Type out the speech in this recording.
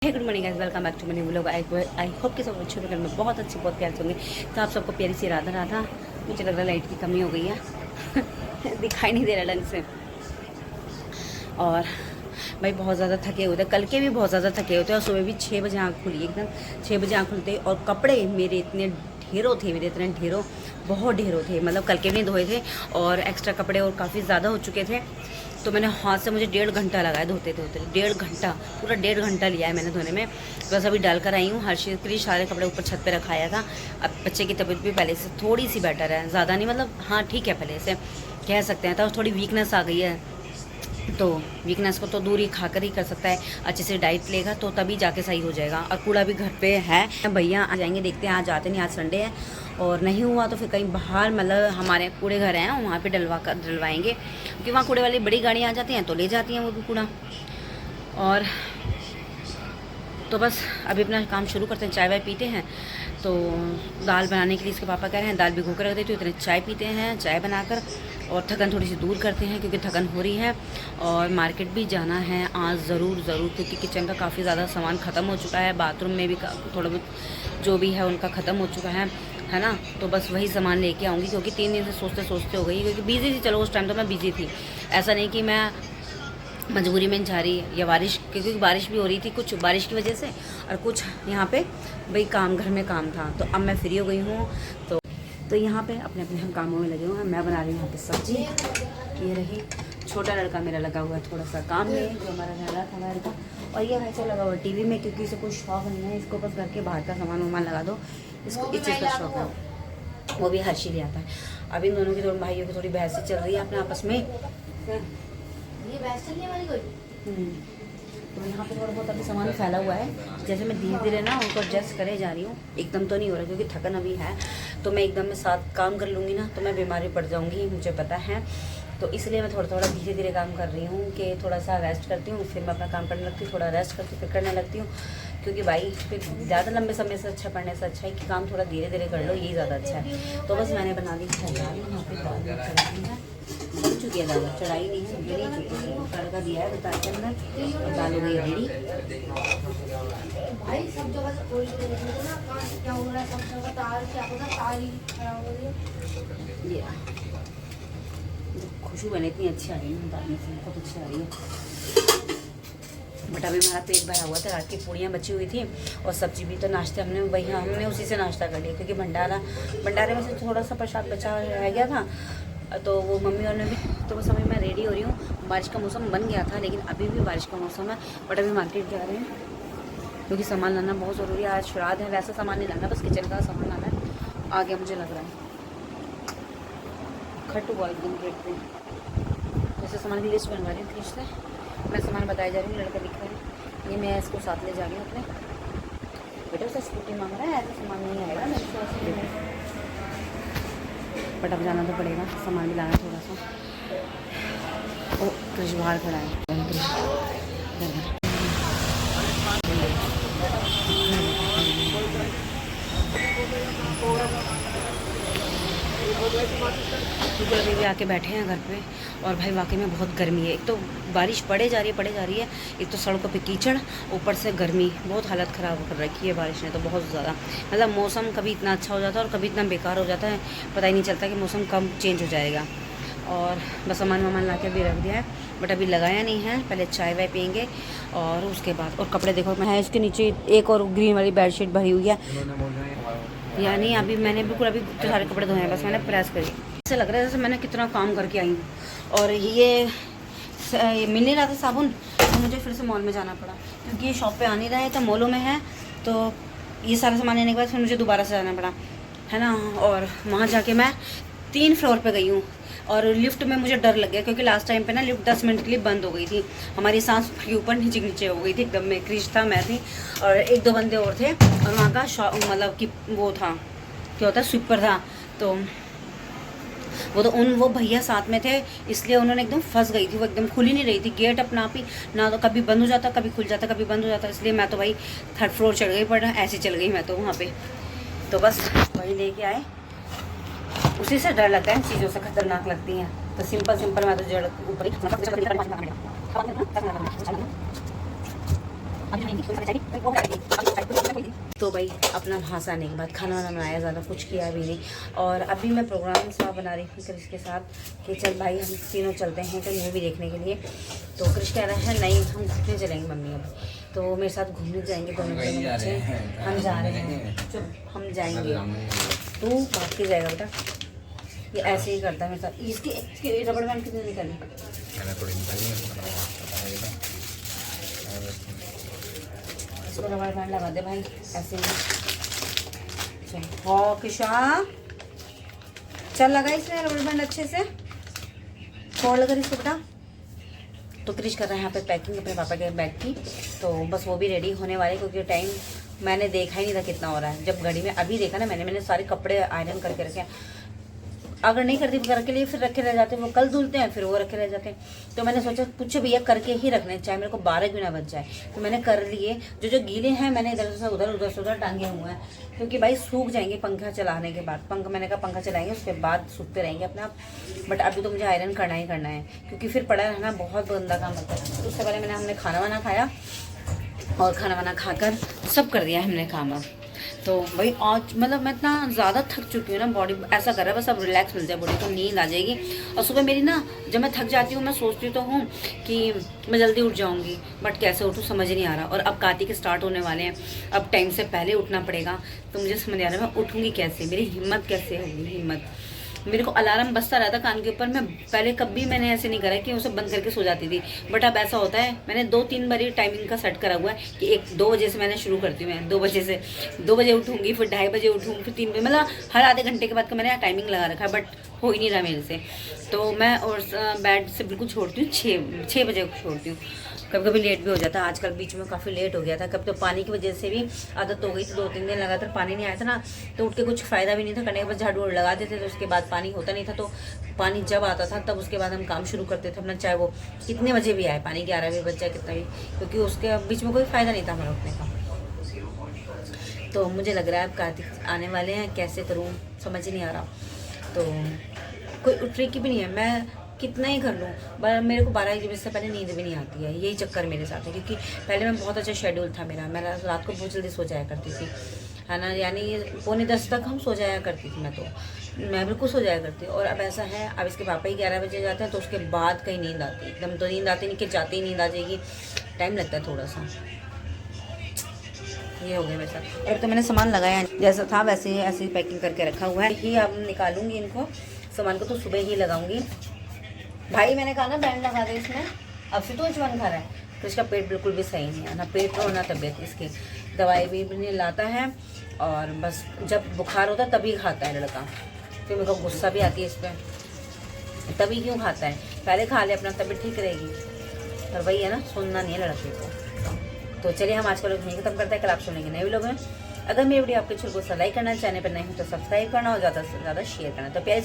Good morning guys, welcome back to money vlog. I hope कि सब अच्छे होंगे, में बहुत अच्छे बहुत प्यार से होंगे। तो आप सबको प्यारी सी राधा राधा। मुझे लग रहा है लाइट की कमी हो गई है दिखाई नहीं दे रहा ढंग से। और भाई बहुत ज़्यादा थके हुए थे, कल के भी बहुत ज़्यादा थके हुए थे। और सुबह भी 6 बजे आँख खुली, एकदम 6 बजे आँख खुलते। और कपड़े मेरे इतने ढेरों बहुत ढेरों थे, मतलब कल के भी नहीं धोए थे और एक्स्ट्रा कपड़े और काफ़ी ज़्यादा हो चुके थे। तो मैंने हाथ से, मुझे 1.5 घंटा लगा है धोते 1.5 घंटा, पूरा 1.5 घंटा लिया है मैंने धोने में। बस अभी डाल कर आई हूँ। हर्षित के लिए सारे कपड़े ऊपर छत पे रखाया था। अब बच्चे की तबीयत भी पहले से थोड़ी सी बेटर है, ज़्यादा नहीं, मतलब हाँ ठीक है, पहले से कह सकते हैं। तो थोड़ी वीकनेस आ गई है, तो वीकनेस को तो दूर ही खाकर ही कर सकता है। अच्छे से डाइट लेगा तो तभी जाके सही हो जाएगा। और कूड़ा भी घर पे है, भैया आ जाएंगे, देखते हैं आज आते नहीं, आज संडे है। और नहीं हुआ तो फिर कहीं बाहर, मतलब हमारे कूड़े घर हैं वहाँ पे डलवाएंगे, क्योंकि वहाँ कूड़े वाली बड़ी गाड़ियाँ आ जाती हैं तो ले जाती हैं वो भी कूड़ा। और तो बस अभी अपना काम शुरू करते हैं, चाय वाय पीते हैं। तो दाल बनाने के लिए इसके पापा कह रहे हैं दाल भिगो कर रख देती हूँ, इतने चाय पीते हैं, चाय बनाकर और थकन थोड़ी सी दूर करते हैं, क्योंकि थकन हो रही है। और मार्केट भी जाना है आज ज़रूर, क्योंकि किचन का काफ़ी ज़्यादा सामान ख़त्म हो चुका है, बाथरूम में भी थोड़ा बहुत जो भी है उनका ख़त्म हो चुका है ना। तो बस वही सामान लेके आऊँगी, क्योंकि 3 दिन से सोचते हो गई, क्योंकि बिज़ी थी। चलो उस टाइम तो मैं बिज़ी थी, ऐसा नहीं कि मैं मजबूरी में जा रही या बारिश, क्योंकि बारिश भी हो रही थी, कुछ बारिश की वजह से और कुछ यहाँ पे भाई काम, घर में काम था। तो अब मैं फ्री हो गई हूँ, तो यहाँ पे अपने अपने हम कामों में लगे हुए हैं। मैं बना रही हूँ यहाँ पे सब्जी, ये रही। छोटा लड़का मेरा लगा हुआ है थोड़ा सा काम में, जो हमारा लड़ा था बाहर का। और ये वैसे लगा हुआ है टीवी में, क्योंकि इसे कुछ शौक नहीं है, इसको बस घर के बाहर का सामान वामान लगा दो, इसको इस चीज़ का शौक है। वो भी हर्षी ले आता है। अब इन दोनों की, दोनों भाइयों की थोड़ी बहस चल रही है अपने आपस में। ये बहस चलने वाली कोई। तो यहाँ पे थोड़ा बहुत अभी सामान फैला हुआ है, जैसे मैं धीरे धीरे ना उनको एडजस्ट करे जा रही हूँ। एकदम तो नहीं हो रहा, क्योंकि थकन अभी है। तो मैं एकदम में साथ काम कर लूँगी ना तो मैं बीमारी पड़ जाऊँगी, मुझे पता है। तो इसलिए मैं थोड़ा धीरे धीरे काम कर रही हूँ, कि थोड़ा सा रेस्ट करती हूँ, फिर मैं अपना काम करने लगती हूँ, थोड़ा रेस्ट करती हूँ, फिर करने लगती हूँ। क्योंकि भाई फिर ज़्यादा लंबे समय से अच्छा, पढ़ने से अच्छा है कि काम थोड़ा धीरे धीरे कर लो, यही ज़्यादा अच्छा है। तो बस मैंने बना दी है दाल, यहाँ पे दाल चढ़ाई है, बन चुकी है दाल, चढ़ाई नहीं है, बनी चुकी है। तड़का दिया है दाल के अंदर और दाल हो गई रेडी। भाई सब जगह से कोई देखो ना क्या हो रहा है, सब जगह तार क्या होगा, तार ही खराब हो रही है। ये खुशबू बने इतनी अच्छी आ रही है दाल में से, बहुत अच्छी आ रही है। बट अभी हमारा पेट भरा हुआ था, रात की पूड़ियाँ बची हुई थी और सब्जी भी। तो नाश्ते हमने उसी से नाश्ता कर लिया, क्योंकि भंडारे में से थोड़ा सा प्रसाद बचा रह गया था, तो वो मम्मी और ने भी। तो बस अभी मैं रेडी हो रही हूँ। बारिश का मौसम बन गया था, लेकिन अभी भी बारिश का मौसम है। बट अभी मार्केट जा रहे हैं, क्योंकि सामान लाना बहुत ज़रूरी है। आज श्राद्ध है, वैसा सामान नहीं लाना, बस किचन का सामान लाना है। आ गया मुझे लग रहा है, खट हुआ एकदम प्लेट पे। जैसे सामान की लिस्ट बनवा रही हूँ फ्रिज से, मैं सामान बताई जा रही हूँ, लड़का दिख रहा है। ये मैं इसको साथ ले जा रही हूँ अपने। बेटा उससे स्कूटी मांग रहा है, ऐसा सामान नहीं आएगा मेरे पास। बट अब जाना तो पड़ेगा, सामान भी लाना थोड़ा सा। ओ कृष बाहर खड़ा है, क्योंकि अभी भी आके बैठे हैं घर पे। और भाई वाकई में बहुत गर्मी है, एक तो बारिश पड़े जा रही है, एक तो सड़कों पे कीचड़, ऊपर से गर्मी, बहुत हालत ख़राब कर रखी है बारिश ने तो बहुत ज़्यादा। मतलब मौसम कभी इतना अच्छा हो जाता है और कभी इतना बेकार हो जाता है, पता ही नहीं चलता कि मौसम कब चेंज हो जाएगा। और बस सामान वामान ला के भी रख दिया है, बट अभी लगाया नहीं है। पहले चाय वाय पियेंगे और उसके बाद। और कपड़े देखो, मैं इसके नीचे एक और ग्रीन वाली बेडशीट भरी हुई है, यानी अभी मैंने बिल्कुल अभी सारे कपड़े धोए हैं, बस मैंने प्रेस करी। ऐसा लग रहा है जैसे मैंने कितना काम करके आई हूँ। और ये मिल नहीं रहा था साबुन, तो मुझे फिर से मॉल में जाना पड़ा, क्योंकि ये शॉप पे आ नहीं रहा है, तो मॉलों में है। तो ये सारा सामान लेने के बाद फिर मुझे दोबारा से जाना पड़ा, है ना। और वहाँ जाके मैं 3 फ्लोर पे गई हूँ। और लिफ्ट में मुझे डर लग गया, क्योंकि लास्ट टाइम पे ना लिफ्ट 10 मिनट के लिए बंद हो गई थी। हमारी सांस के ऊपर नीचे हो गई थी एकदम में। क्रिश था, मैं थी और 1-2 बंदे और थे। और वहाँ का मतलब कि वो था, क्या होता है, स्वीपर था। तो वो भैया साथ में थे, इसलिए उन्होंने एकदम फंस गई थी, वो एकदम खुल ही नहीं रही थी गेट अपना आप ही, ना तो कभी बंद हो जाता, कभी खुल जाता, कभी बंद हो जाता। इसलिए मैं तो भाई 3rd फ्लोर चढ़ गई, पड़ ऐसे चल गई मैं तो वहाँ पे। तो बस वही लेके आए, उसी से डर लगता है, चीज़ों से खतरनाक लगती हैं। तो सिंपल मैं तो जड़ ऊपर ही तो भाई अपना वहाँ से आने के बाद खाना वाना बनाया, ज़्यादा कुछ किया भी नहीं। और अभी मैं प्रोग्राम सा बना रही हूँ क्रिश के साथ कि चल भाई हम तीनों चलते हैं कहीं मूवी देखने के लिए। तो क्रिश कह रहा है नहीं हम घूमने चलेंगे मम्मी अब, तो मेरे साथ घूमने जाएंगे दोनों बच्चे। हम जा रहे हैं, चुप, हम जाएंगे, तू भाग के जाएगा बेटा। ये ऐसे ही करता है मेरे साथ। इसकी रबड़ बैंड कितने निकाली, इसको रबड़ बैंड लगा दे भाई ऐसे ही। चल हो किशा, चल लगा इसने रबड़ बैंड अच्छे से, फोड़ लगा इसको बेटा। तो क्रिश कर रहा है यहाँ पे पैकिंग अपने पापा के बैग की। तो बस वो भी रेडी होने वाले, क्योंकि टाइम मैंने देखा ही नहीं था कितना हो रहा है। जब घड़ी में अभी देखा ना मैंने सारे कपड़े आयरन करके रखे हैं। अगर नहीं करती करके लिए फिर रखे रह जाते हैं, वो कल धुलते हैं फिर वो रखे रह जाते हैं। तो मैंने सोचा कुछ भैया करके ही रखने, चाहे मेरे को 12 क्यों ना बच जाए। तो मैंने कर लिए, जो गिले हैं मैंने इधर से उधर टांगे हुए हैं, क्योंकि भाई सूख जाएंगे पंखा चलाने के बाद। मैंने कहा पंखा चलाएंगे उसके बाद सूखते रहेंगे अपने आप। बट अभी तो मुझे आयरन करना ही करना है, क्योंकि फिर पड़ा रहना बहुत गंदा काम होता है। उससे पहले हमने खाना वाना खाया, और खाना वाना खाकर सब कर दिया हमने काम। अब तो वही आज मतलब मैं इतना ज़्यादा थक चुकी हूँ ना, बॉडी ऐसा कर रहा है बस अब रिलैक्स मिल जाए बॉडी को, नींद आ जाएगी। और सुबह मेरी ना जब मैं थक जाती हूँ मैं सोचती तो हूँ कि मैं जल्दी उठ जाऊँगी, बट कैसे उठूँ समझ नहीं आ रहा। और अब कार्तिक स्टार्ट होने वाले हैं, अब टाइम से पहले उठना पड़ेगा। तो मुझे समझ नहीं आ रहा मैं उठूँगी कैसे, मेरी हिम्मत कैसे होगी। हिम्मत मेरे को अलार्म बजता रहता कान के ऊपर। मैं पहले कभी मैंने ऐसे नहीं करा कि उसे बंद करके सो जाती थी, बट अब ऐसा होता है मैंने 2-3 बार टाइमिंग का सेट करा हुआ है कि 1-2 बजे से मैंने शुरू करती हूँ। मैं 2 बजे से 2 बजे उठूँगी, फिर 2:30 बजे उठूँगी, फिर 3 बजे, मतलब हर आधे घंटे के बाद का मैंने टाइमिंग लगा रखा है, बट हो ही नहीं रहा मेरे से। तो मैं और बेड से बिल्कुल छोड़ती हूँ 6 बजे छोड़ती हूँ। कभी कभी लेट भी हो जाता है, आजकल बीच में काफ़ी लेट हो गया था। कभी तो पानी की वजह से भी आदत हो गई थी, 2-3 दिन लगातार पानी नहीं आया था ना, तो उठ के कुछ फ़ायदा भी नहीं था करने के बाद, झाड़ू लगा देते थे, उसके बाद पानी होता नहीं था। तो पानी जब आता था तब उसके बाद हम काम शुरू करते थे अपना, चाहे वो कितने बजे भी आए पानी, 11 बजे बज जाए कितना भी, क्योंकि उसके बीच में कोई फ़ायदा नहीं था हमारा उठने का। तो मुझे लग रहा है अब कार्तिक आने वाले हैं, कैसे करूँ समझ नहीं आ रहा। तो कोई ट्रिक भी नहीं है, मैं कितना ही कर लूँ, पर मेरे को 12-1 बजे से पहले नींद भी नहीं आती है। यही चक्कर मेरे साथ है, क्योंकि पहले मैं बहुत अच्छा शेड्यूल था मेरा। मैं रात को बहुत जल्दी सो जाया करती थी, है ना, यानी 9:45 तक हम सो जाया करती थी। मैं बिल्कुल सो जाया करती। और अब ऐसा है, अब इसके पापा ही 11 बजे जाते हैं, तो उसके बाद कहीं नींद आती है एकदम। तो नींद आती नहीं कि जाते ही नींद आ जाएगी, टाइम लगता है थोड़ा सा। ये हो गया मेरे साथ। और तो मैंने सामान लगाया जैसा था वैसे ही ऐसे ही पैकिंग करके रखा हुआ है। ही अब निकालूंगी इनको सामान को, तो सुबह ही लगाऊंगी। भाई मैंने कहा ना बैंड लगा दे इसमें, अब से तो अजवाइन खा रहा है। तो इसका पेट बिल्कुल भी सही नहीं है ना, पेट और ना तबीयत इसकी। दवाई भी नहीं लाता है, और बस जब बुखार होता है तभी खाता है लड़का। फिर मेरे को गुस्सा भी आती है इस पर, तभी क्यों खाता है, पहले खा ले अपना तबीयत ठीक रहेगी। पर वही है ना, सुनना नहीं है लड़के को। तो चलिए हम आज का लोग नहीं खत्म करते हैं, कल आप सुनेंगे नए लोग हैं। अगर मेरी वीडियो आपके अच्छी लगे तो लाइक करना, चैनल पर नहीं हो तो सब्सक्राइब करना और ज़्यादा से ज़्यादा शेयर करना। तो प्यारे